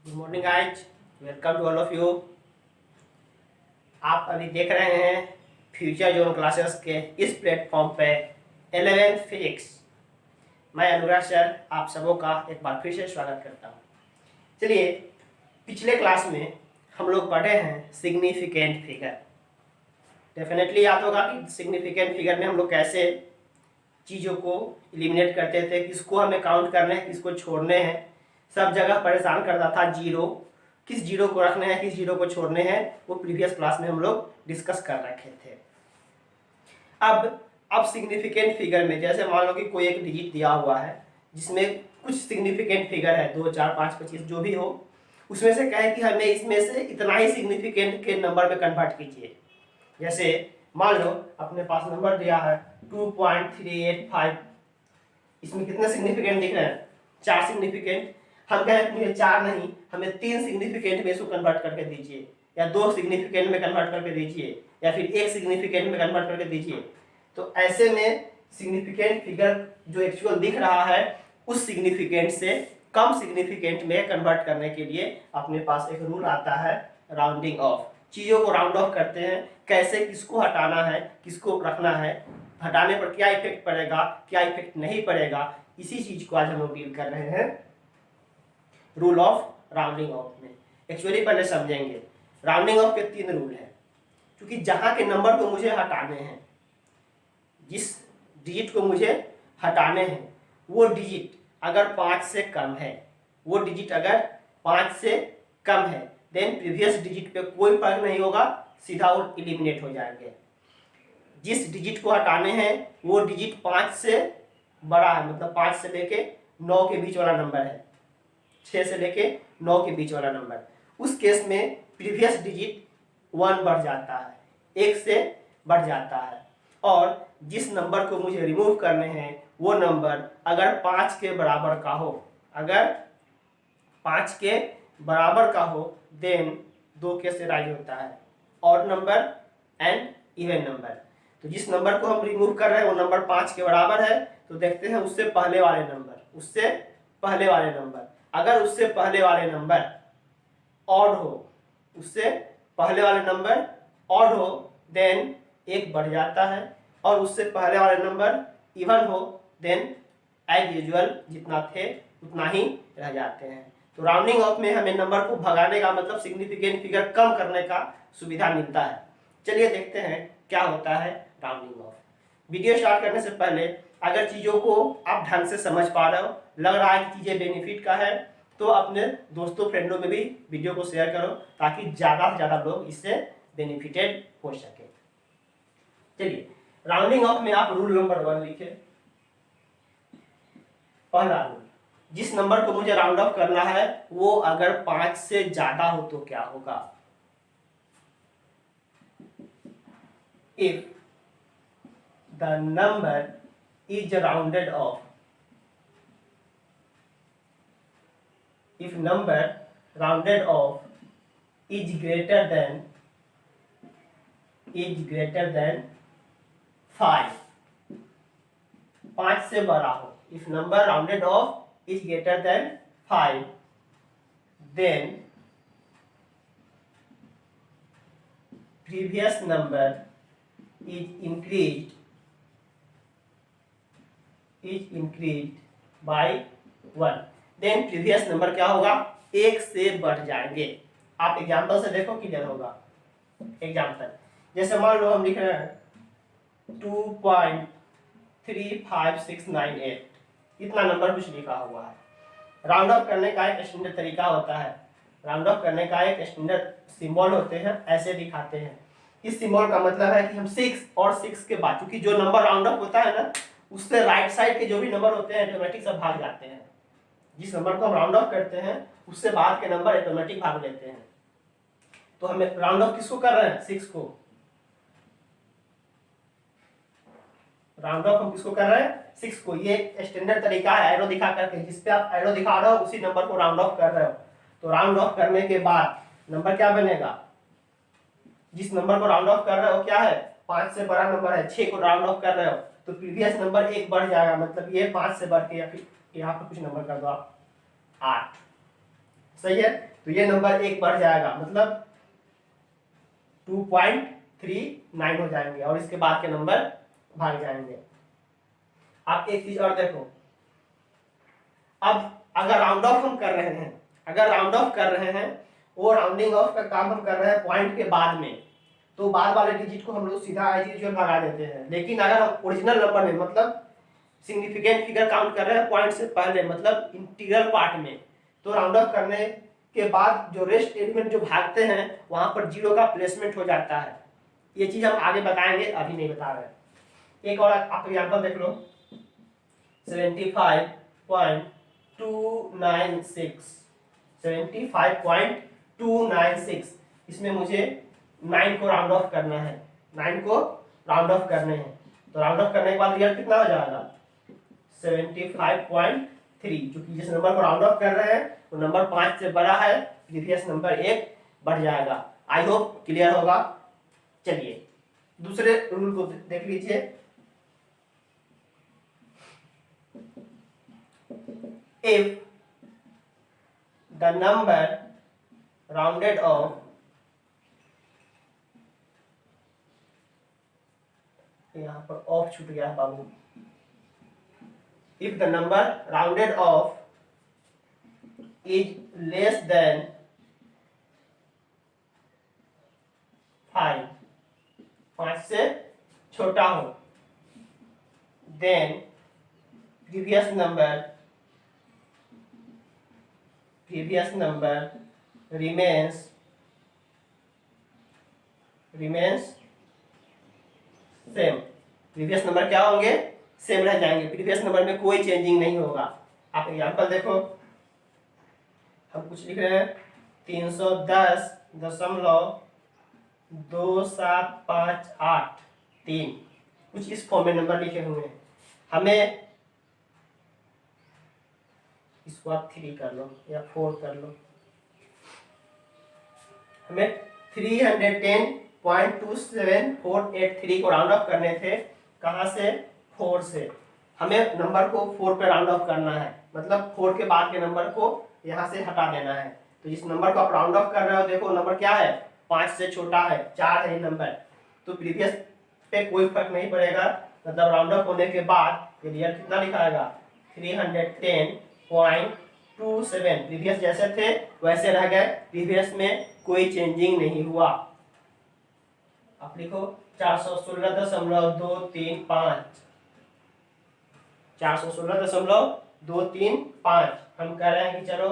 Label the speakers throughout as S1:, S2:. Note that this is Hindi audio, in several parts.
S1: Good morning guys, welcome to all of you. आप अभी देख रहे हैं फ्यूचर जोन क्लासेस के इस प्लेटफॉर्म पे 11th फिजिक्स। मैं अनुराग सर आप सबों का एक बार फिर से स्वागत करता हूँ। चलिए, पिछले क्लास में हम लोग पढ़े हैं सिग्निफिकेंट फिगर। डेफिनेटली याद होगा कि सिग्निफिकेंट फिगर में हम लोग कैसे चीज़ों को एलिमिनेट करते थे, किसको हमें काउंट करने हैं, किसको छोड़ने हैं। सब जगह परेशान करता था जीरो, किस जीरो को रखने हैं, किस जीरो को छोड़ने हैं, वो प्रीवियस क्लास में हम लोग डिस्कस कर रखे थे। अब सिग्निफिकेंट फिगर में जैसे मान लो कि कोई एक डिजिट दिया हुआ है जिसमें कुछ सिग्निफिकेंट फिगर है 2, 4, 5, 25 जो भी हो, उसमें से कहे कि हमें इसमें से इतना ही सिग्निफिकेंट के नंबर में कन्वर्ट कीजिए। जैसे मान लो अपने पास नंबर दिया है 2.385। इसमें कितने सिग्निफिकेंट दिख रहे हैं? 4 सिग्निफिकेंट। हम कहें मुझे 4 नहीं, हमें 3 सिग्निफिकेंट में इसको कन्वर्ट करके दीजिए, या 2 सिग्निफिकेंट में कन्वर्ट करके दीजिए, या फिर 1 सिग्निफिकेंट में कन्वर्ट करके दीजिए। तो ऐसे में सिग्निफिकेंट फिगर जो एक्चुअल दिख रहा है उस सिग्निफिकेंट से कम सिग्निफिकेंट में कन्वर्ट करने के लिए अपने पास एक रूल आता है, राउंडिंग ऑफ। चीज़ों को राउंड ऑफ करते हैं, कैसे किसको हटाना है, किसको रखना है, हटाने पर क्या इफेक्ट पड़ेगा, क्या इफेक्ट नहीं पड़ेगा, इसी चीज को आज हम लोग डील कर रहे हैं रूल ऑफ राउंडिंग ऑफ में। एक्चुअली पहले समझेंगे राउंडिंग ऑफ के 3 रूल हैं। क्योंकि जहां के नंबर को मुझे हटाने हैं, जिस डिजिट को मुझे हटाने हैं, वो डिजिट अगर 5 से कम है, वो डिजिट अगर 5 से कम है, देन प्रीवियस डिजिट पे कोई फर्क नहीं होगा, सीधा वो एलिमिनेट हो जाएंगे। जिस डिजिट को हटाने हैं वो डिजिट 5 से बड़ा है, मतलब 5 से लेके 9 के बीच वाला नंबर है, 6 से लेके 9 के बीच वाला नंबर। उस केस में प्रीवियस डिजिट 1 बढ़ जाता है, 1 से बढ़ जाता है। और जिस नंबर को मुझे रिमूव करने हैं वो नंबर अगर 5 के बराबर का हो, अगर 5 के बराबर का हो, देन 2 के से राइज होता है, और नंबर एंड इवन नंबर। तो जिस नंबर को हम रिमूव कर रहे हैं वो नंबर 5 के बराबर है, तो देखते हैं उससे पहले वाले नंबर, उससे पहले वाले नंबर। अगर उससे पहले वाले नंबर ऑड हो, उससे पहले वाले नंबर ऑड हो, देन 1 बढ़ जाता है, और उससे पहले वाले नंबर इवन हो, देन एज यूजुअल जितना थे उतना ही रह जाते हैं। तो राउंडिंग ऑफ में हमें नंबर को भगाने का मतलब सिग्निफिकेंट फिगर कम करने का सुविधा मिलता है। चलिए देखते हैं क्या होता है राउंडिंग ऑफ। वीडियो स्टार्ट करने से पहले अगर चीज़ों को आप ढंग से समझ पा रहे हो, लग रहा है कि चीज़ें बेनिफिट का है, तो अपने दोस्तों फ्रेंडों में भी वीडियो को शेयर करो ताकि ज़्यादा से ज़्यादा लोग इससे बेनिफिटेड हो सके। चलिए, राउंडिंग ऑफ में आप रूल नंबर 1 लिखे। पहला रूल, जिस नंबर को मुझे राउंड ऑफ करना है वो अगर 5 से ज़्यादा हो तो क्या होगा? If the number is rounded off, if number rounded off is greater than 5, 5 से बड़ा हो, if number rounded off is greater than 5, then previous number is increased by 1, then previous number क्या होगा? 1 से बढ़ जाएंगे। आप एग्जाम्पल से देखो क्लियर होगा। एग्जाम्पल जैसे मान लो हम लिख रहे हैं 2.35698, इतना नंबर कुछ लिखा हुआ है। राउंड ऑफ करने का एक स्टैंडर्ड तरीका होता है, राउंड ऑफ करने का एक स्टैंडर्ड सिंबल होते हैं, ऐसे दिखाते हैं। इस सिंबल का मतलब है कि हम 6 और 6 के बाद, क्योंकि जो नंबर राउंड ऑफ होता है ना, उससे राइट साइड के जो भी नंबर होते हैं ऑटोमेटिक सब भाग जाते हैं। जिस नंबर को हम राउंड ऑफ करते हैं उससे बाद के नंबर ऑटोमेटिक भाग लेते हैं। तो हमें राउंड ऑफ किसको कर रहे हैं? 6 को। राउंड ऑफ हम किसको कर रहे हैं? 6 को। ये स्टैंडर्ड तरीका है एरो दिखा करके, जिस पे आप एरो दिखा रहे हो उसी नंबर को राउंड ऑफ कर रहे हो। तो राउंड ऑफ करने के बाद नंबर क्या बनेगा? जिस नंबर को राउंड ऑफ कर रहे हो क्या है? 5 से बड़ा नंबर है, 6 को राउंड ऑफ कर रहे हो तो प्रीवियस नंबर 1 बढ़ जाएगा, मतलब ये 5 से बढ़ के, या फिर यहाँ पर कुछ नंबर कर दो आप 8। सही है, तो ये नंबर एक बढ़ जाएगा, मतलब 2.39 हो जाएंगे और इसके बाद के नंबर भाग जाएंगे। आप एक चीज और देखो, अब अगर राउंड ऑफ हम कर रहे हैं, अगर राउंड ऑफ कर रहे हैं, वो राउंडिंग ऑफ का काम हम कर रहे हैं पॉइंट के बाद में, तो बाद वाले डिजिट को हम लोग सीधा एज यूजुअल भगा देते हैं। लेकिन अगर हम ओरिजिनल नंबर में, मतलब सिग्निफिकेंट फिगर काउंट कर रहे हैं पॉइंट से पहले, मतलब इंटीग्रल पार्ट में, तो राउंड ऑफ करने के बाद जो रेस्ट एलिमेंट जो भागते हैं वहां पर जीरो का प्लेसमेंट हो जाता है। ये चीज हम आगे बताएंगे, अभी नहीं बता रहे हैं। एक और आप एग्जांपल देख लो, 75.296 इसमें मुझे 9 को राउंड ऑफ करना है, 9 को राउंड ऑफ करने हैं, तो राउंड ऑफ करने के बाद रिजल्ट कितना हो जाएगा 75.3, क्योंकि जिस नंबर को राउंड ऑफ कर रहे हैं वो नंबर 5 से बड़ा है, प्रीवियस नंबर 1 बढ़ जाएगा। आई होप क्लियर होगा। चलिए दूसरे रूल को देख लीजिए। If the number rounded off यहाँ पर ऑफ छूट गया बाबू। If the number rounded off is less than 5 से छोटा हो, then previous number remains same. Previous number क्या होंगे, सेम रह जाएंगे, प्रीवियस नंबर में कोई चेंजिंग नहीं होगा। आप एग्जांपल देखो, हम कुछ लिख रहे हैं 310.27583, कुछ इस फॉर्म में नंबर लिखे हुए हैं। हमें इसको आप 3 कर लो या 4 कर लो, हमें 310.27483 को राउंड ऑफ करने थे। कहाँ से, 4 से। हमें नंबर को 4 पे राउंड ऑफ करना है, मतलब 4 के बाद के नंबर को यहाँ से हटा देना है। तो जिस नंबर को आप राउंड ऑफ कर रहे हो, देखो नंबर क्या है, 5 से छोटा है, 4 है ये नंबर, तो प्रीवियस पे कोई फर्क नहीं पड़ेगा, मतलब राउंड ऑफ होने के बाद ये रिजल्ट कितना लिखाएगा 310.27। प्रीवियस जैसे थे वैसे रह गए, प्रीवियस में कोई चेंजिंग नहीं हुआ। आप लिखो 416.235, 416.235। हम कह रहे हैं कि चलो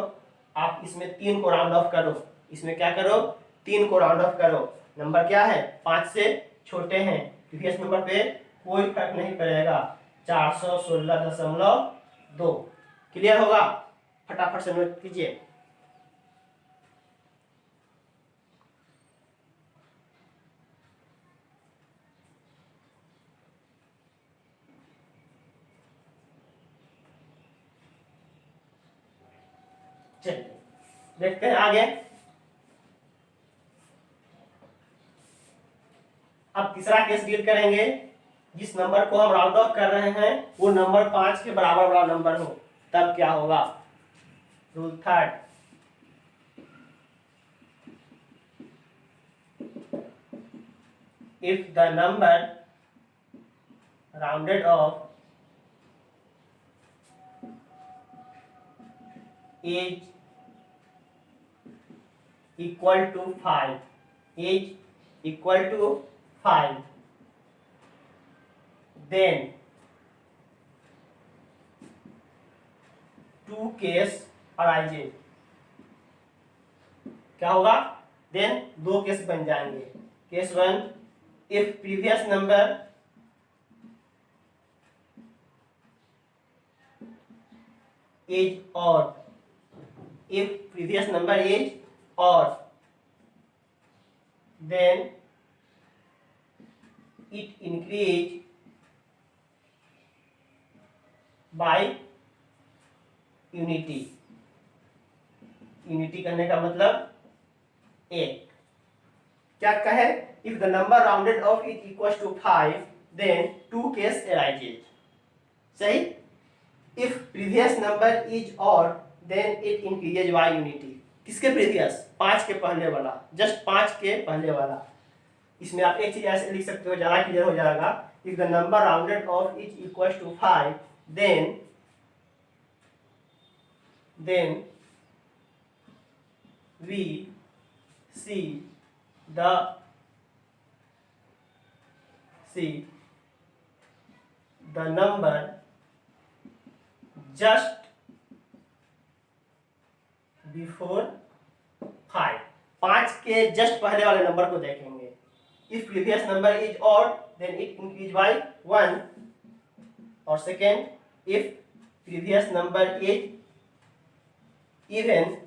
S1: आप इसमें 3 को राउंड ऑफ करो, इसमें क्या करो 3 को राउंड ऑफ करो। नंबर क्या है, 5 से छोटे हैं, प्रीवियस नंबर पे कोई फर्क नहीं पड़ेगा, 416.2। क्लियर होगा, फटाफट से नोट कीजिए। चलिए देखते हैं आगे। अब तीसरा केस डील करेंगे, जिस नंबर को हम राउंड ऑफ कर रहे हैं वो नंबर 5 के बराबर वाला नंबर हो, तब क्या होगा। Rule third, if the number rounded of is equal to 5, is equal to 5, then two case arises। क्या होगा, then 2 केस बन जाएंगे। Case 1, if previous number is odd, if previous number is odd, then it increase by unity। Unity करने का मतलब 1। क्या कहे, if the number rounded off is equals to 5, then 2 case arises। सही, if previous number is odd, then it increases by unity। किसके प्रीवियस, 5 के पहले वाला, जस्ट 5 के पहले वाला। इसमें आप एक चीज ऐसे लिख सकते हो, ज़्यादा क्लियर हो जाएगा। If the number rounded off is equal to 5 then we see the number just before 5, 5 के जस्ट पहले वाले नंबर को देखेंगे। If previous number is odd then it increase by 1, और second if previous number is even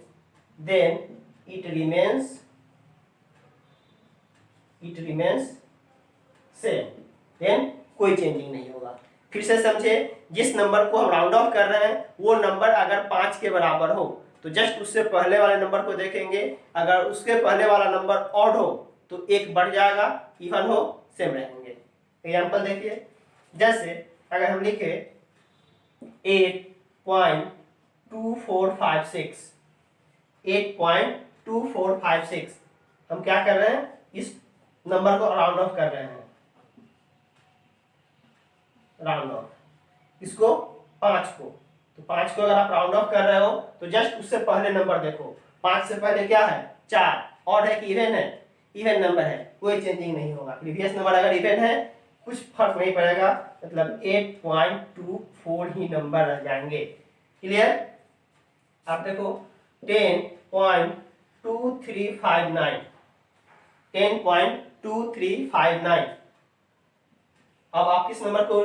S1: then it remains same, then कोई चेंजिंग नहीं होगा। फिर से समझे, जिस नंबर को हम राउंड ऑफ कर रहे हैं वो नंबर अगर 5 के बराबर हो तो जस्ट उससे पहले वाले नंबर को देखेंगे, अगर उसके पहले वाला नंबर ऑड हो तो एक बढ़ जाएगा, इवन हो सेम रहेंगे। एग्जांपल देखिए, जैसे अगर हम लिखे 8.2456, 8.2456, हम क्या कर रहे हैं, इस नंबर को राउंड ऑफ कर रहे हैं, राउंड ऑफ इसको 5 को, तो 5 को अगर आप राउंड ऑफ कर रहे हो तो जस्ट उससे पहले नंबर देखो, 5 से पहले क्या है 4, ऑड है कि इवन है, इवन नंबर है, कोई चेंजिंग नहीं होगा। प्रीवियस नंबर अगर इवन है कुछ फर्क नहीं पड़ेगा, मतलब 8.24 ही नंबर रह जाएंगे। क्लियर? आप देखो 10.2359, 10.2359। अब आप किस नंबर को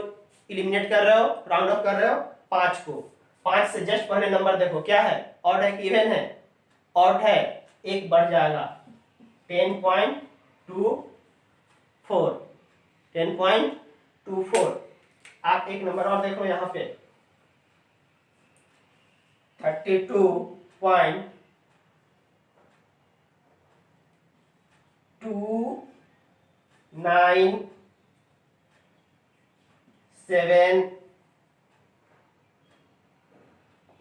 S1: इलिमिनेट कर रहे हो, राउंड ऑफ कर रहे हो, 5 को। 5 से जस्ट पहले नंबर देखो क्या है, ऑड है कि इवन है, ऑड है, एक बढ़ जाएगा, 10.24, 10.24। आप एक नंबर और देखो यहाँ पे 32.297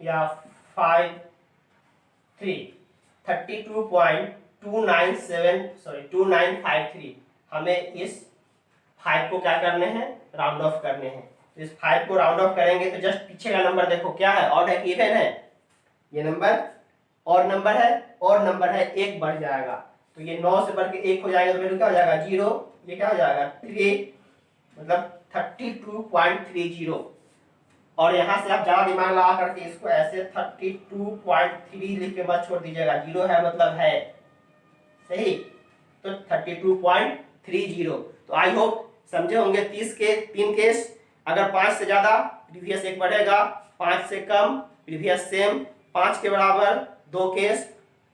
S1: या 53, 32.297 सॉरी 2953। हमें इस 5 को क्या करने हैं, राउंड ऑफ करने हैं। तो इस 5 को राउंड ऑफ करेंगे तो जस्ट पीछे का नंबर देखो क्या है, ऑड है कि इवन है, ये नंबर और नंबर है, और नंबर है, एक बढ़ जाएगा, तो ये 9 से बढ़ के 1 हो जाएगा, तो वैल्यू क्या हो जाएगा 0, ये क्या हो जाएगा 3, मतलब 32.30। और यहाँ से आप ज्यादा दिमाग लगा करके इसको ऐसे 32.3 लिख के मत छोड़ दीजिएगा, 0 है मतलब है, सही, तो 32.30। तो आई होप समझे होंगे 30 के 3 केस। अगर 5 से ज्यादा प्रीवियस एक बढ़ेगा, 5 से कम प्रीवियस सेम, 5 के बराबर 2 केस,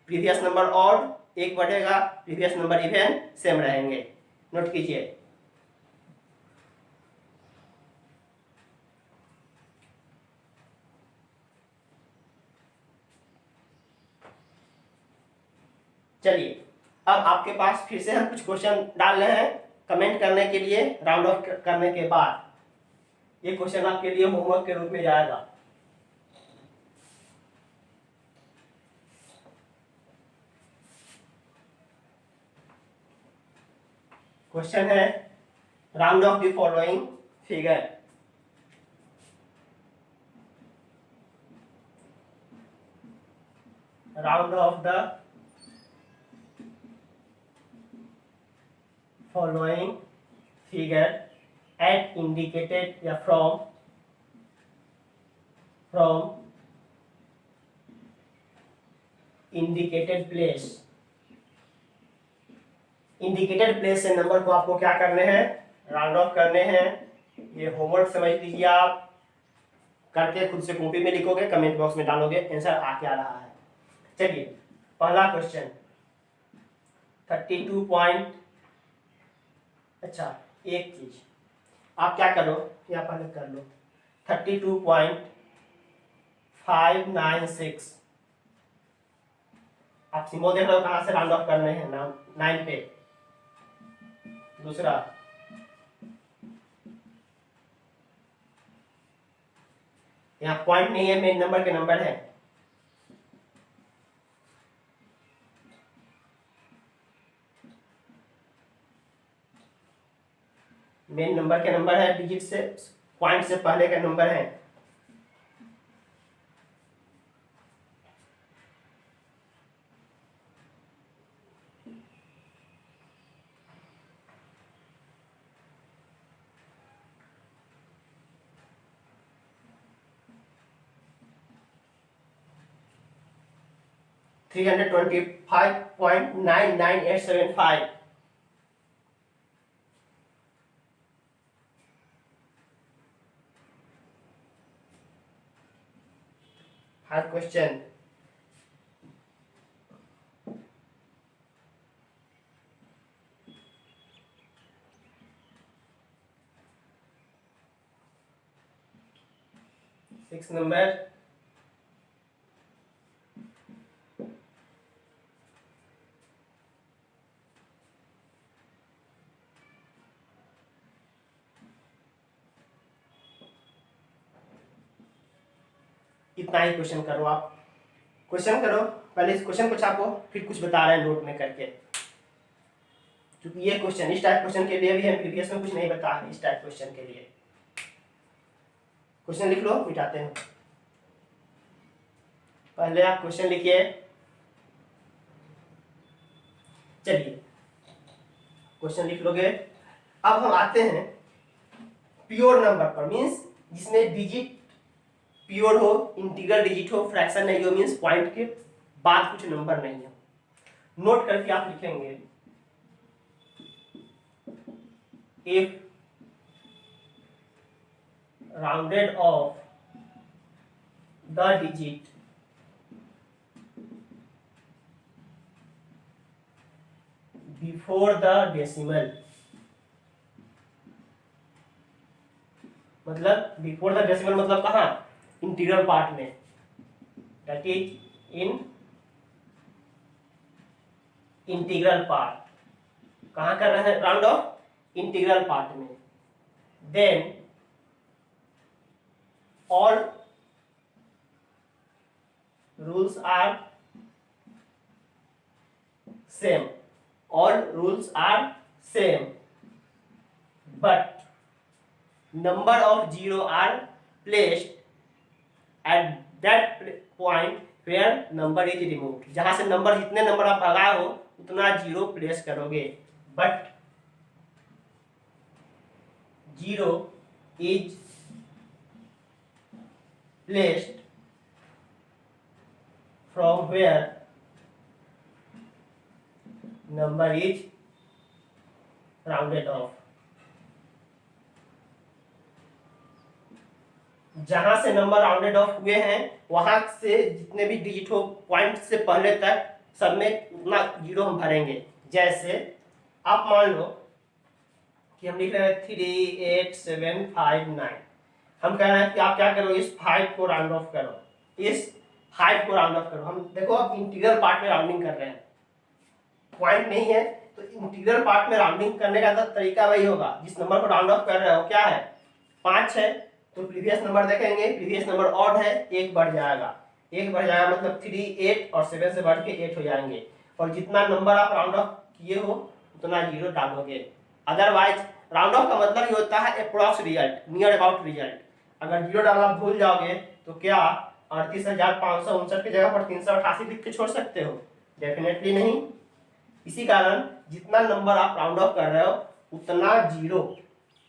S1: प्रीवियस नंबर ऑड, एक बढ़ेगा, प्रीवियस नंबर इवन सेम रहेंगे। नोट कीजिए। चलिए, अब आपके पास फिर से हम कुछ क्वेश्चन डाल रहे हैं कमेंट करने के लिए, राउंड ऑफ करने के बाद। ये क्वेश्चन आपके लिए होमवर्क के रूप में जाएगा। क्वेश्चन है round of the following figure. Round of the following figure at indicated या from indicated place। Indicated place से नंबर को आपको क्या करने हैं, राउंड ऑफ करने हैं। ये होमवर्क समझ लीजिए, आप करके खुद से कॉपी में लिखोगे, कमेंट बॉक्स में डालोगे, आंसर आ क्या रहा है। चलिए, पहला क्वेश्चन 32 पॉइंट, अच्छा एक चीज आप क्या करो, या पहले कर लो 32.596। आप सिंबल देख रहे हो कहां से राउंड ऑफ करने हैं, नाम 9 पे। दूसरा यहाँ पॉइंट नहीं है, मेन नंबर के नंबर है, मेन नंबर के नंबर है, डिजिट से पॉइंट से पहले का नंबर है। $325.99875। हर क्वेश्चन सिक्स नंबर, इतना ही क्वेश्चन करो आप। क्वेश्चन करो, पहले इस क्वेश्चन को छापो, फिर कुछ बता रहे हैं नोट में करके, क्योंकि ये क्वेश्चन इस टाइप क्वेश्चन के लिए भी हम प्रीवियस में कुछ नहीं बता है। इस टाइप क्वेश्चन के लिए क्वेश्चन लिख लो, मिटाते हैं। पहले आप क्वेश्चन लिखिए। चलिए क्वेश्चन लिख लोगे। अब हम आते हैं प्योर नंबर पर, मीन्स जिसमें डिजिट प्योर हो, इंटीग्रल डिजिट हो, फ्रैक्शन नहीं हो, मीन्स पॉइंट के बाद कुछ नंबर नहीं हो। नोट करके आप लिखेंगे if rounded off the digit before the decimal, मतलब बिफोर द डेसिमल मतलब कहाँ, इंटीग्रल पार्ट में, that is in integral part. कहाँ कर रहे हैं राउंड ऑफ, इंटीग्रल पार्ट में। Then all rules are same, all rules are same, but number of zero are placed at that point where number is removed। जहां से नंबर, जितने नंबर आप भगाए हो उतना जीरो प्लेस करोगे, but zero is placed from where number is rounded off. जहां से नंबर राउंडेड ऑफ हुए हैं वहां से जितने भी डिजिट हो पॉइंट से पहले तक सब में उतना जीरो हम भरेंगे। जैसे आप मान लो कि हम लिख रहे हैं 38759, हम कह रहे हैं कि आप क्या करो, इस 5 को राउंड ऑफ करो, इस 5 को राउंड ऑफ करो। हम देखो अब इंटीग्रल पार्ट में राउंडिंग कर रहे हैं, पॉइंट नहीं है, तो इंटीग्रल पार्ट में राउंडिंग करने का तरीका वही होगा। जिस नंबर को राउंड ऑफ कर रहे हो क्या है, 5 है, तो प्रीवियस नंबर देखेंगे, प्रीवियस नंबर ऑड है, एक बढ़ जाएगा, एक बढ़ जाएगा मतलब 3, 8 और 7 से बढ़ के 8 हो जाएंगे। और जितना नंबर आप राउंड ऑफ किए हो उतना जीरो डालोगे। अदरवाइज राउंड ऑफ का मतलब ये होता है approx result, near about result. अगर जीरो डालना भूल जाओगे तो क्या 38,559 की जगह पर 388 लिख के छोड़ सकते हो? डेफिनेटली नहीं। इसी कारण जितना नंबर आप राउंड ऑफ कर रहे हो उतना जीरो,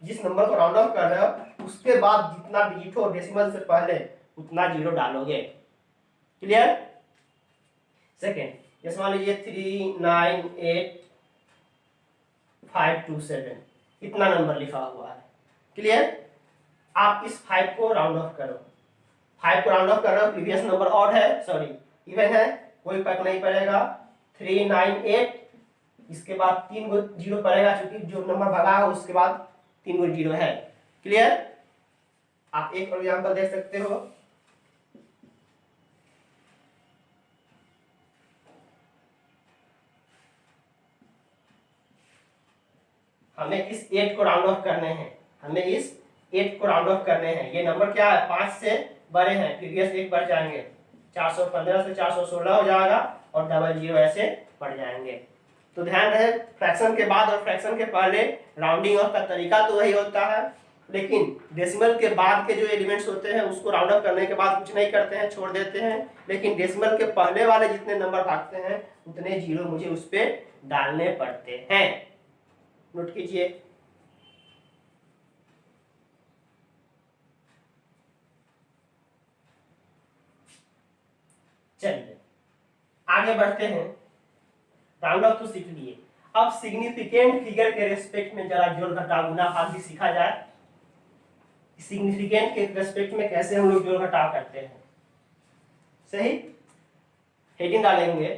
S1: जिस नंबर को राउंड ऑफ कर रहे हो उसके बाद जितना डिजिट हो डेसिमल से पहले उतना जीरो डालोगे। क्लियर? सेकेंड, जैसे मान लीजिए 398,527 इतना नंबर लिखा हुआ है। क्लियर? आप इस 5 को राउंड ऑफ करो, 5 को राउंड ऑफ कर रहे हो, प्रीवियस नंबर ऑड है, सॉरी इवन है, कोई फर्क नहीं पड़ेगा। 398 इसके बाद 3 गो जीरो पड़ेगा, क्योंकि जो नंबर भगा है उसके बाद 3 गो जीरो है। क्लियर? आप एक और एग्जांपल देख सकते हो। हमें इस 8 को राउंड ऑफ करने हैं, हमें इस 8 को राउंड ऑफ करने हैं। ये नंबर क्या है, 5 से बड़े हैं, प्रीवियस एक बढ़ जाएंगे, 415 से 416 हो जाएगा और डबल जीरो ऐसे बढ़ जाएंगे। तो ध्यान रहे, फ्रैक्शन के बाद और फ्रैक्शन के पहले राउंडिंग ऑफ का तरीका तो वही होता है, लेकिन डेसिमल के बाद के जो एलिमेंट्स होते हैं उसको राउंड ऑफ करने के बाद कुछ नहीं करते हैं, छोड़ देते हैं। लेकिन डेसिमल के पहले वाले जितने नंबर भागते हैं उतने जीरो मुझे उस पर डालने पड़ते हैं। नोट कीजिए। चलिए आगे बढ़ते हैं। राउंड ऑफ तो सीख लिए, अब सिग्निफिकेंट फिगर के रेस्पेक्ट में जरा जोड़ घटाव गुना भाग भी सीखा जाए। सिग्निफिकेंट के रेस्पेक्ट में कैसे हम लोग जोड़ घटाव करते हैं। सही, हेडिंग डालेंगे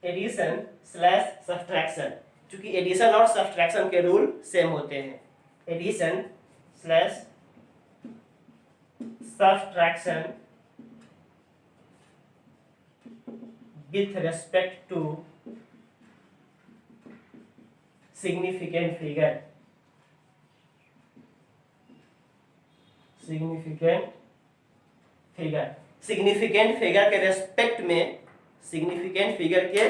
S1: एडिशन स्लैश सब्ट्रैक्शन, क्योंकि एडिशन और सब्ट्रैक्शन के रूल सेम होते हैं। Addition slash subtraction with respect to significant figure, significant figure के रेस्पेक्ट में, significant figure के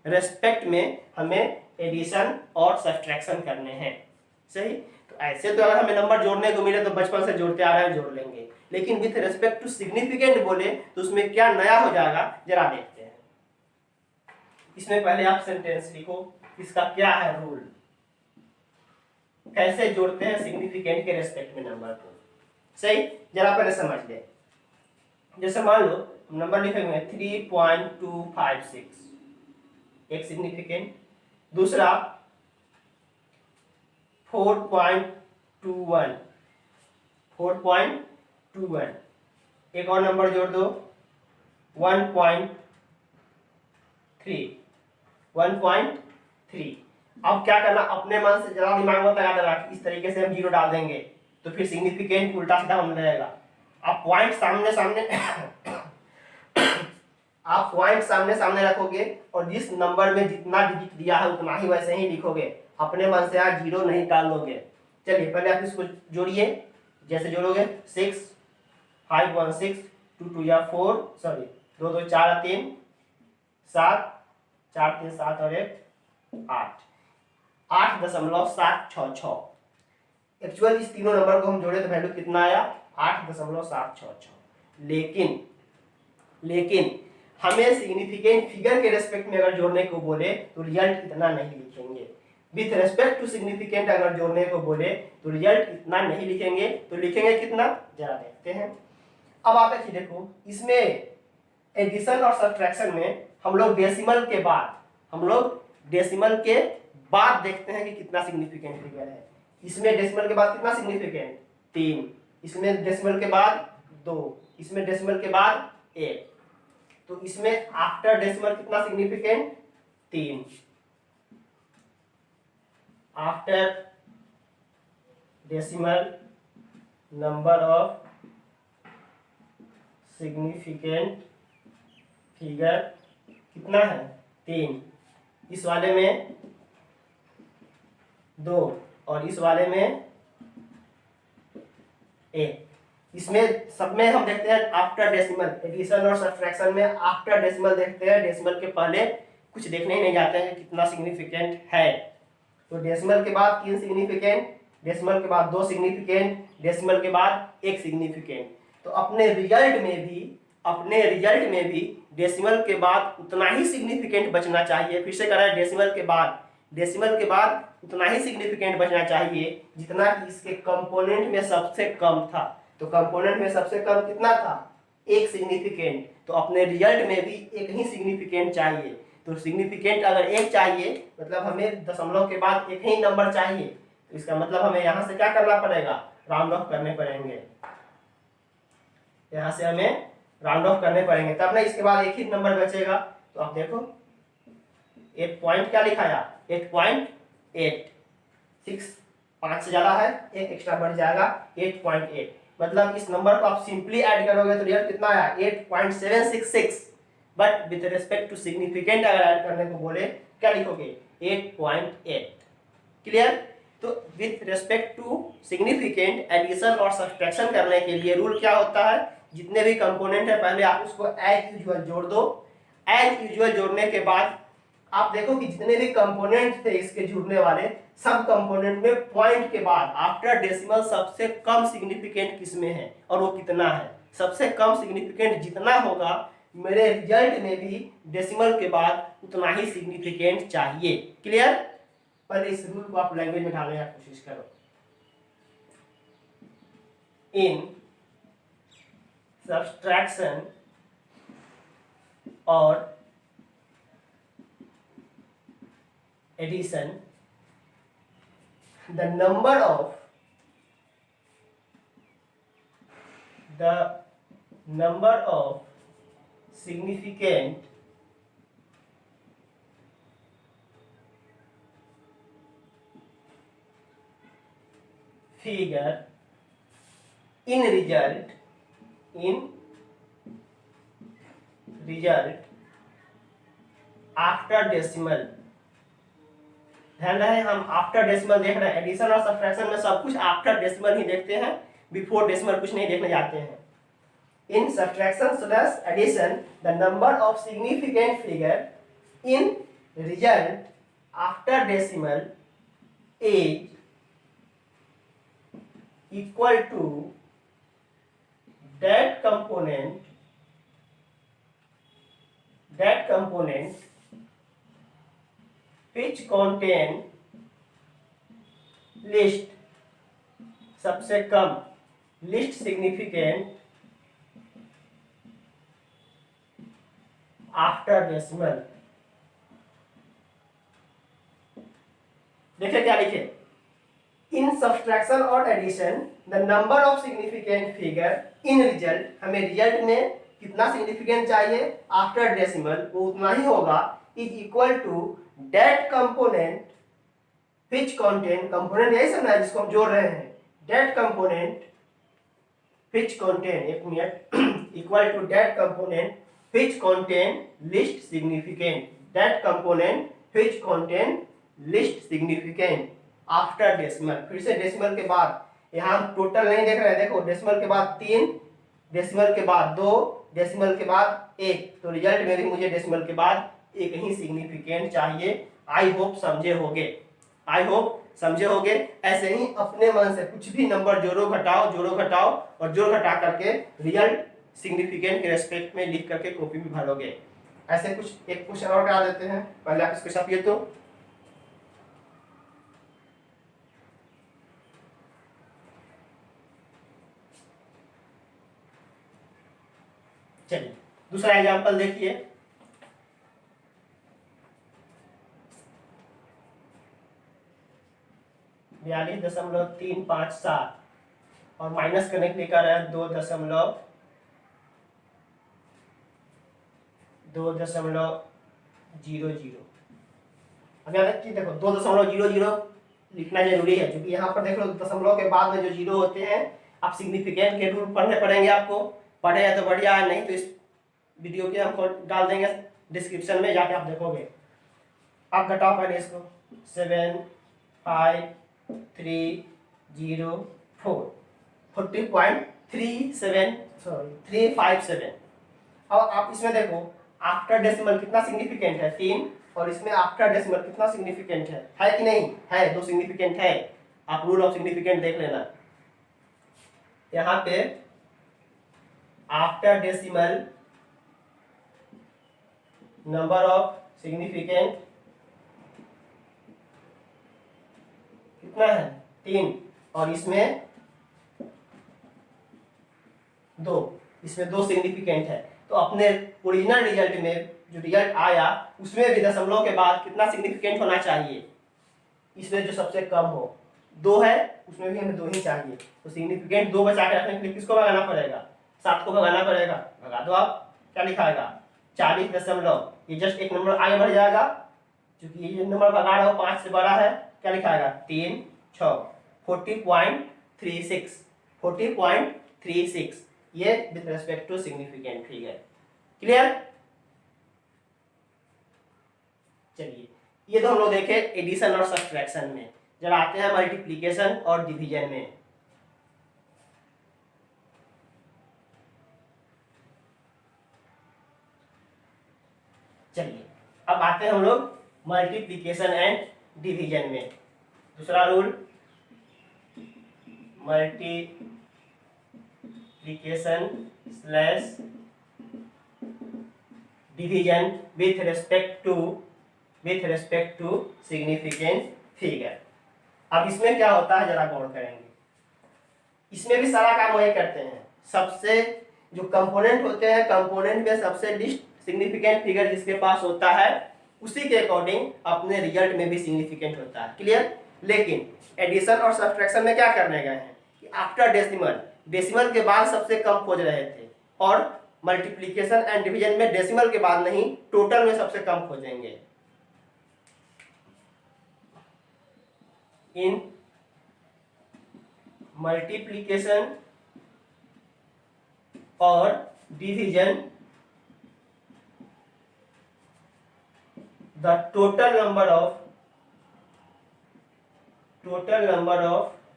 S1: रेस्पेक्ट में हमें एडिशन और सब्ट्रैक्शन करने हैं। सही, तो ऐसे तो अगर हमें नंबर जोड़ने को मिले तो बचपन से जोड़ते आ रहे हैं, जोड़ लेंगे, लेकिन विथ रेस्पेक्ट टू सिग्निफिकेंट बोले तो उसमें क्या नया हो जाएगा जरा देखते हैं। इसमें पहले आप सेंटेंस लिखो, इसका क्या है रूल, कैसे जोड़ते हैं सिग्निफिकेंट के रेस्पेक्ट में नंबर को। सही, जरा पहले समझ ले। जैसे मान लो नंबर लिखेंगे 3.256, एक सिग्निफिकेंट, दूसरा 4.21, 4.21, एक और नंबर जोड़ दो 1.3, 1.3। अब क्या करना, अपने मन से जरा दिमाग में लगा देना कि इस तरीके से हम जीरो डाल देंगे तो फिर सिग्निफिकेंट उल्टा सीधा होने लगेगा। आप पॉइंट सामने सामने आप पॉइंट सामने सामने रखोगे और जिस नंबर में जितना डिजिट दिया है उतना ही वैसे ही लिखोगे, अपने मन से यहाँ जीरो नहीं डाल दोगे। चलिए पहले आप इसको जोड़िए, जैसे जोड़ोगे 6 5 1 6 2 2 या 4 सॉरी 2 2 4 3 7 4 3 7 और 1 8, 8.766। एक्चुअल इस तीनों नंबर को हम जोड़े तो वैल्यू कितना आया 8.766। लेकिन हमें सिग्निफिकेंट फिगर के रेस्पेक्ट में अगर जोड़ने को बोले तो रिजल्ट इतना नहीं लिखेंगे। विथ रेस्पेक्ट टू सिग्निफिकेंट अगर जोड़ने को बोले तो रिजल्ट इतना नहीं लिखेंगे, तो लिखेंगे कितना जरा देखते हैं। अब आप एक देखो, इसमें एडिशन और सब्ट्रैक्शन में हम लोग डेसिमल के बाद देखते हैं कि कितना सिग्निफिकेंट फिगर है। इसमें डेसिमल के बाद कितना सिग्निफिकेंट 3, इसमें डेसिमल के बाद 2, इसमें डेसिमल के बाद 1, तो इसमें आफ्टर डेसिमल कितना significant 3, after decimal number of significant figure कितना है 3, इस वाले में 2 और इस वाले में 1। इसमें सब में हम देखते हैं आफ्टर डेसिमल, एडिशन और सब्ट्रैक्शन में आफ्टर डेसिमल देखते हैं, डेसिमल के पहले कुछ देखने ही नहीं जाते हैं कितना सिग्निफिकेंट है। तो डेसिमल के बाद 3 सिग्निफिकेंट, डेसिमल के बाद 2 सिग्निफिकेंट, डेसिमल के बाद 1 सिग्निफिकेंट। तो अपने रिजल्ट में भी डेसिमल के बाद उतना ही सिग्निफिकेंट बचना चाहिए। फिर से करें, डेसिमल के बाद उतना ही सिग्निफिकेंट बचना चाहिए जितना कि इसके कंपोनेंट में सबसे कम था। तो कंपोनेंट में सबसे कम कितना था 1 सिग्निफिकेंट, तो अपने रिजल्ट में भी 1 ही सिग्निफिकेंट चाहिए। तो सिग्निफिकेंट अगर 1 चाहिए मतलब हमें दशमलव के बाद 1 ही नंबर चाहिए, तो इसका मतलब हमें यहाँ से क्या करना पड़ेगा, राउंड ऑफ करने पड़ेंगे। यहाँ से हमें राउंड ऑफ करने पड़ेंगे, तब ना इसके बाद 1 ही नंबर बचेगा। तो आप देखो 8 पॉइंट क्या लिखाया 8.8, 6 5 से ज्यादा है, 1 एक्स्ट्रा बढ़ जाएगा 8.8। मतलब इस नंबर को आप सिंपली ऐड करोगे तो रिजल्ट कितना आया 8.766। But with respect to significant अगर ऐड करने को बोले क्या लिखोगे 8.8। क्लियर। तो with respect to significant addition और सब्ट्रैक्शन करने के लिए रूल क्या होता है, जितने भी कंपोनेंट है पहले आप उसको एज यूजुअल जोड़ दो। एज यूजुअल जोड़ने के बाद आप देखो कि जितने भी कंपोनेंट थे इसके जुड़ने वाले, सब कंपोनेंट में पॉइंट के बाद आफ्टर डेसिमल सबसे कम सिग्निफिकेंट किसमें है और वो कितना है। सबसे कम सिग्निफिकेंट जितना होगा मेरे रिजल्ट में भी डेसिमल के बाद उतना ही सिग्निफिकेंट चाहिए। क्लियर? पहले इस रूल को आप लैंग्वेज में ढालने की कोशिश करो। इन सब्सट्रैक्शन और addition, the number of significant figure in result after decimal। ध्यान रहे हम आफ्टर डेसिमल देख रहे हैं। एडिशन और सब्ट्रैक्शन में सब कुछ आफ्टर डेसिमल ही देखते हैं, बिफोर डेसिमल कुछ नहीं देखने जाते हैं। In subtraction slash addition the number of significant figure in result after decimal is equal to that component which contain least सबसे कम लिस्ट सिग्निफिकेंट आफ्टर डेसिमल। देखिए क्या लिखे, इन सब्सट्रैक्शन और addition the number of significant figure in result, हमें रिजल्ट में कितना सिग्निफिकेंट चाहिए आफ्टर डेसिमल वो उतना ही होगा, is equal to that component which contain, component यही समझना है जिसको हम जोड़ रहे हैं, that component which contain, एक minute, equal to that component which contain least significant, that component which contain least significant after decimal। फिर से डेसिमल के बाद, यहाँ हम टोटल नहीं देख रहे हैं, देखो डेसिमल के बाद 3, डेसिमल के बाद 2, डेसिमल के बाद 1, तो रिजल्ट में भी मुझे डेसिमल के बाद एक ही सिग्निफिकेंट चाहिए। आई होप समझे होगे, आई होप समझे होगे। ऐसे ही अपने मन से कुछ भी नंबर जोड़ो घटाओ और जोड़ घटा करके रिजल्ट सिग्निफिकेंट के रेस्पेक्ट में लिख करके कॉपी में भरोगे। ऐसे कुछ एक क्वेश्चन और करा देते हैं, पहले आप इसको छापिए। तो चलिए दूसरा एग्जांपल देखिए। बयालीस 357 और माइनस करने के लिए कर रहा है 2.00। अब याद रखिए, देखो 2.00 लिखना जरूरी है क्योंकि यहाँ पर देख लो दशमलव के बाद में जो जीरो होते हैं, आप सिग्निफिकेंट के रूल पढ़ने पड़ेंगे आपको। पढ़े हैं तो बढ़िया है, नहीं तो इस वीडियो के हमको डाल देंगे डिस्क्रिप्शन में, जाके आप देखोगे। आप घटाओ पहले इसको, 7 5 3 0 4 40.357। अब आप इसमें देखो आफ्टर डेसिमल कितना सिग्निफिकेंट है 3, और इसमें आफ्टर डेसिमल कितना सिग्निफिकेंट है कि नहीं है? 2 सिग्निफिकेंट है। आप रूल ऑफ सिग्निफिकेंट देख लेना। यहाँ पे after decimal number of significant कितना है 3, और इसमें 2, इसमें 2 सिग्निफिकेंट है। तो अपने ओरिजिनल रिजल्ट में जो रिजल्ट आया उसमें भी दशमलव के बाद कितना सिग्निफिकेंट होना चाहिए, इसमें जो सबसे कम हो। 2 है, उसमें भी हमें 2 ही चाहिए। तो सिग्निफिकेंट 2 बचा के रखने के लिए किसको भगाना पड़ेगा? 7 को भगाना पड़ेगा। भगा दो आप, क्या लिखा आएगा 40 ये जस्ट एक नंबर आगे बढ़ जाएगा, क्योंकि ये नंबर भगा रहा हो 5 से बड़ा है। क्या लिखा आएगा 3 6 40.36 ये with respect to significant figure. Clear? चलिए ये तो हम लोग देखे एडिशन और सब्ट्रैक्शन में। जब आते हैं मल्टीप्लिकेशन और डिवीजन में, चलिए अब आते हैं हम लोग मल्टीप्लिकेशन एंड डिवीजन में। दूसरा rule, multiplication slash division with respect to significant figure. अब इसमें क्या होता है जरा गौर करेंगे। इसमें भी सारा काम वही करते हैं। सबसे जो कंपोनेंट होते हैं, कंपोनेंट में सबसे लिस्ट सिग्निफिकेंट फिगर जिसके पास होता है उसी के अकॉर्डिंग अपने रिजल्ट में भी सिग्निफिकेंट होता है। क्लियर। लेकिन एडिशन और सब्ट्रैक्शन में क्या करने गए हैं कि आफ्टर डेसिमल के बाद सबसे कम खोज रहे थे, और मल्टीप्लिकेशन एंड डिवीजन में डेसिमल के बाद नहीं, टोटल में सबसे कम खोजेंगे। इन मल्टीप्लिकेशन और division the total number of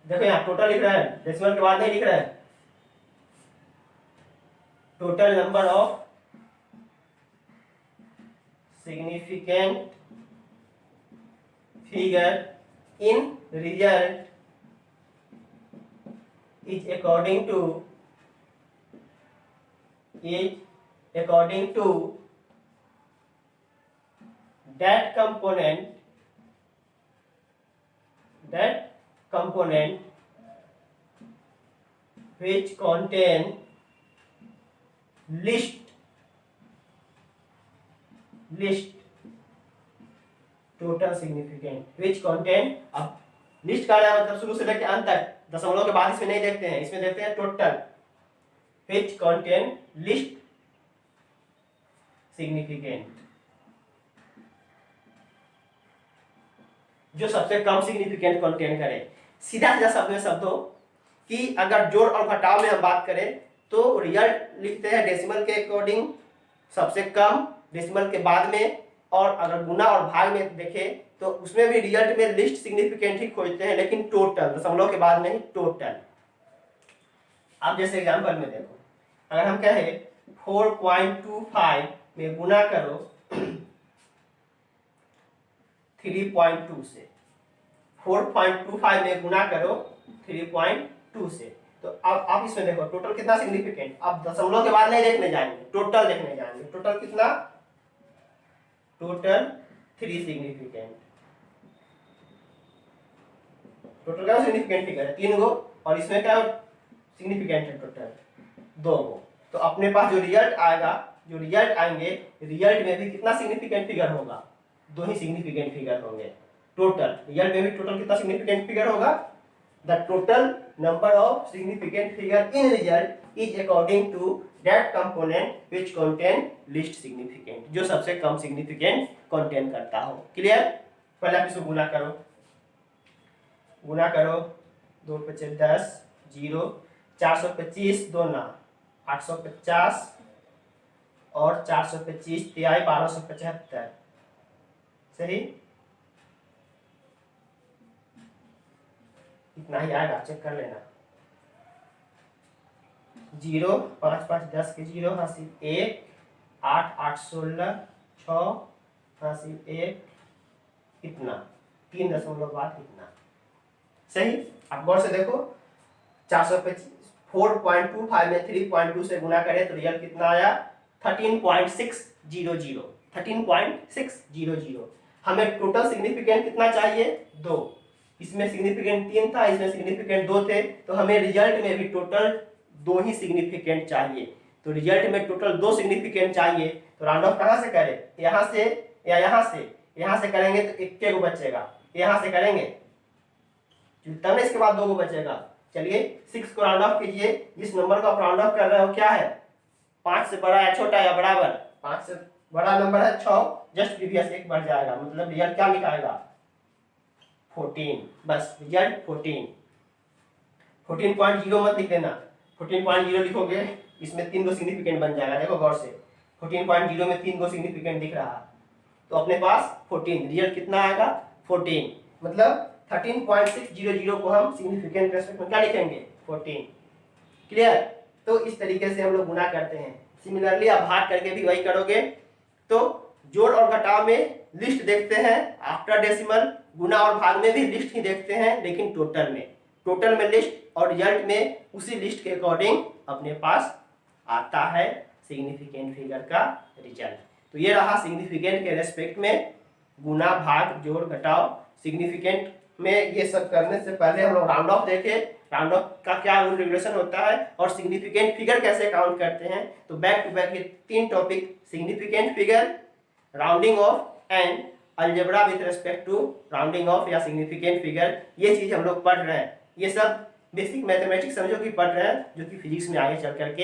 S1: देखो यहाँ टोटल लिख रहा है, डेसिमल के बाद नहीं लिख रहा है। Total number of significant figure in result is according to that component which contain list total significant which contain। अब लिस्ट का मतलब शुरू से लेकर अंत तक, दशमलव के बाद इसमें नहीं देखते हैं, इसमें देखते हैं total. which contain list significant, जो सबसे कम सिग्निफिकेंट कंटेन करे। सीधा सीधा शब्दों कि अगर जोड़ और घटाव में हम बात करें तो रिजल्ट लिखते हैं डेसिमल के अकॉर्डिंग सबसे कम, डेसिमल के बाद में, और अगर गुना और भाग में देखें तो उसमें भी रिजल्ट में लिस्ट सिग्निफिकेंट ही खोजते हैं, लेकिन टोटल, दशमलव के बाद नहीं, टोटल। अब जैसे एग्जांपल में देखो, अगर हम कहें 4.25 में गुना करो 3.2 से, 4.25 में गुना करो 3.2 से, तो अब आप इसमें देखो टोटल कितना सिग्निफिकेंट। अब दशमलव के बाद नहीं देखने जाएंगे, टोटल देखने जाएंगे। टोटल कितना, टोटल 3 सिग्निफिकेंट। टोटल क्या सिग्निफिकेंट फिगर है, 3 गो, और इसमें क्या सिग्निफिकेंट है टोटल 2 गो। तो अपने पास जो रिजल्ट आएंगे, रिजल्ट में भी कितना सिग्निफिकेंट फिगर होगा, 2 ही सिग्निफिकेंट फिगर होंगे। टोटल रिजल्ट में भी टोटल कितना सिग्निफिकेंट फिगर होगा, the total number of significant figure in result is according to that component which contain least significant, जो सबसे कम सिग्निफिकेंट कंटेन करता हो। क्लियर। पहले आप इसको गुना करो 2 × 10 0, 425 2 9 850, और 425 तिहाई 1275। सही, इतना ही आएगा, चेक कर लेना। 0 5 5 10 के 0 हासिल 1, 8 8 16 6 हासिल 1, इतना 3 दशमलव बाद इतना। सही। अब गौर से देखो 425 4.25 में 3.2 से गुना करें तो रिजल्ट कितना आया, 13.600। 13.600। हमें टोटल सिग्निफिकेंट कितना चाहिए, 2। इसमें सिग्निफिकेंट 3 था, इसमें सिग्निफिकेंट 2 थे, तो हमें रिजल्ट में भी टोटल 2 ही सिग्निफिकेंट चाहिए। तो रिजल्ट में टोटल 2 सिग्निफिकेंट चाहिए, तो राउंड ऑफ कहाँ से करें, यहाँ से या यहाँ से। यहाँ से करेंगे तो 1 गो बचेगा, यहाँ से करेंगे तब ना इसके बाद 2 गो बचेगा। चलिए 6 को राउंड ऑफ कीजिए। जिस नंबर को आप राउंड ऑफ कर रहे हो क्या है, 5 से बड़ा या छोटा या बराबर। 5 से बड़ा नंबर है 6, जस्ट प्रीवियस 1 बढ़ जाएगा, मतलब रिजल्ट क्या लिखाएगा 14। बस रिजल्ट 14। 14.0 मत लिख देना, 14.0 लिखोगे इसमें 3 गो सिग्निफिकेंट बन जाएगा। देखो गौर से 14.0 में 3 गो सिग्निफिकेंट दिख रहा, तो अपने पास 14, रिजल्ट कितना आएगा 14। मतलब 13.600 को हम सिग्निफिकेंट रेस्पेक्ट में क्या लिखेंगे 14। क्लियर। तो इस तरीके से हम लोग गुना करते हैं। सिमिलरली आप भाग करके भी वही करोगे तो जोड़ और घटाव में लिस्ट देखते हैं, आफ्टर डेसिमल गुना और भाग में भी लिस्ट ही देखते हैं, लेकिन टोटल में लिस्ट और रिजल्ट में उसी लिस्ट के अकॉर्डिंग अपने पास आता है सिग्निफिकेंट फिगर का रिजल्ट। तो ये रहा सिग्निफिकेंट के रेस्पेक्ट में गुना भाग जोड़ घटाव। सिग्निफिकेंट में ये सब करने से पहले हम लोग राउंड ऑफ देखे, राउंड ऑफ का क्या रूल रेगुलेशन होता है और सिग्निफिकेंट फिगर कैसे काउंट करते हैं। तो बैक टू बैक ये 3 topic, significant figure, rounding off and algebra with respect to rounding off या सिग्निफिकेंट फिगर, ये चीज हम लोग पढ़ रहे हैं। ये सब बेसिक मैथमेटिक्स समझो कि पढ़ रहे हैं, जो कि फिजिक्स में आगे चल करके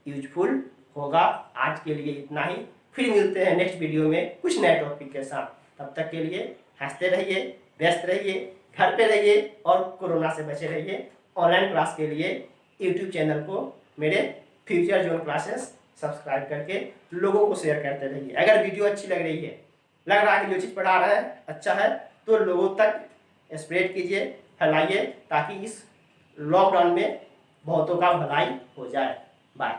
S1: यूजफुल होगा। आज के लिए इतना ही, फिर मिलते हैं नेक्स्ट वीडियो में कुछ नए टॉपिक के साथ। तब तक के लिए हंसते रहिए, व्यस्त रहिए, घर पे रहिए और कोरोना से बचे रहिए। ऑनलाइन क्लास के लिए यूट्यूब चैनल को मेरे फ्यूचर जोन क्लासेस सब्सक्राइब करके लोगों को शेयर करते रहिए। अगर वीडियो अच्छी लग रही है, लग रहा है कि जो चीज़ पढ़ा रहा है अच्छा है, तो लोगों तक स्प्रेड कीजिए, फैलाइए, ताकि इस लॉकडाउन में बहुतों का भलाई हो जाए। बाय।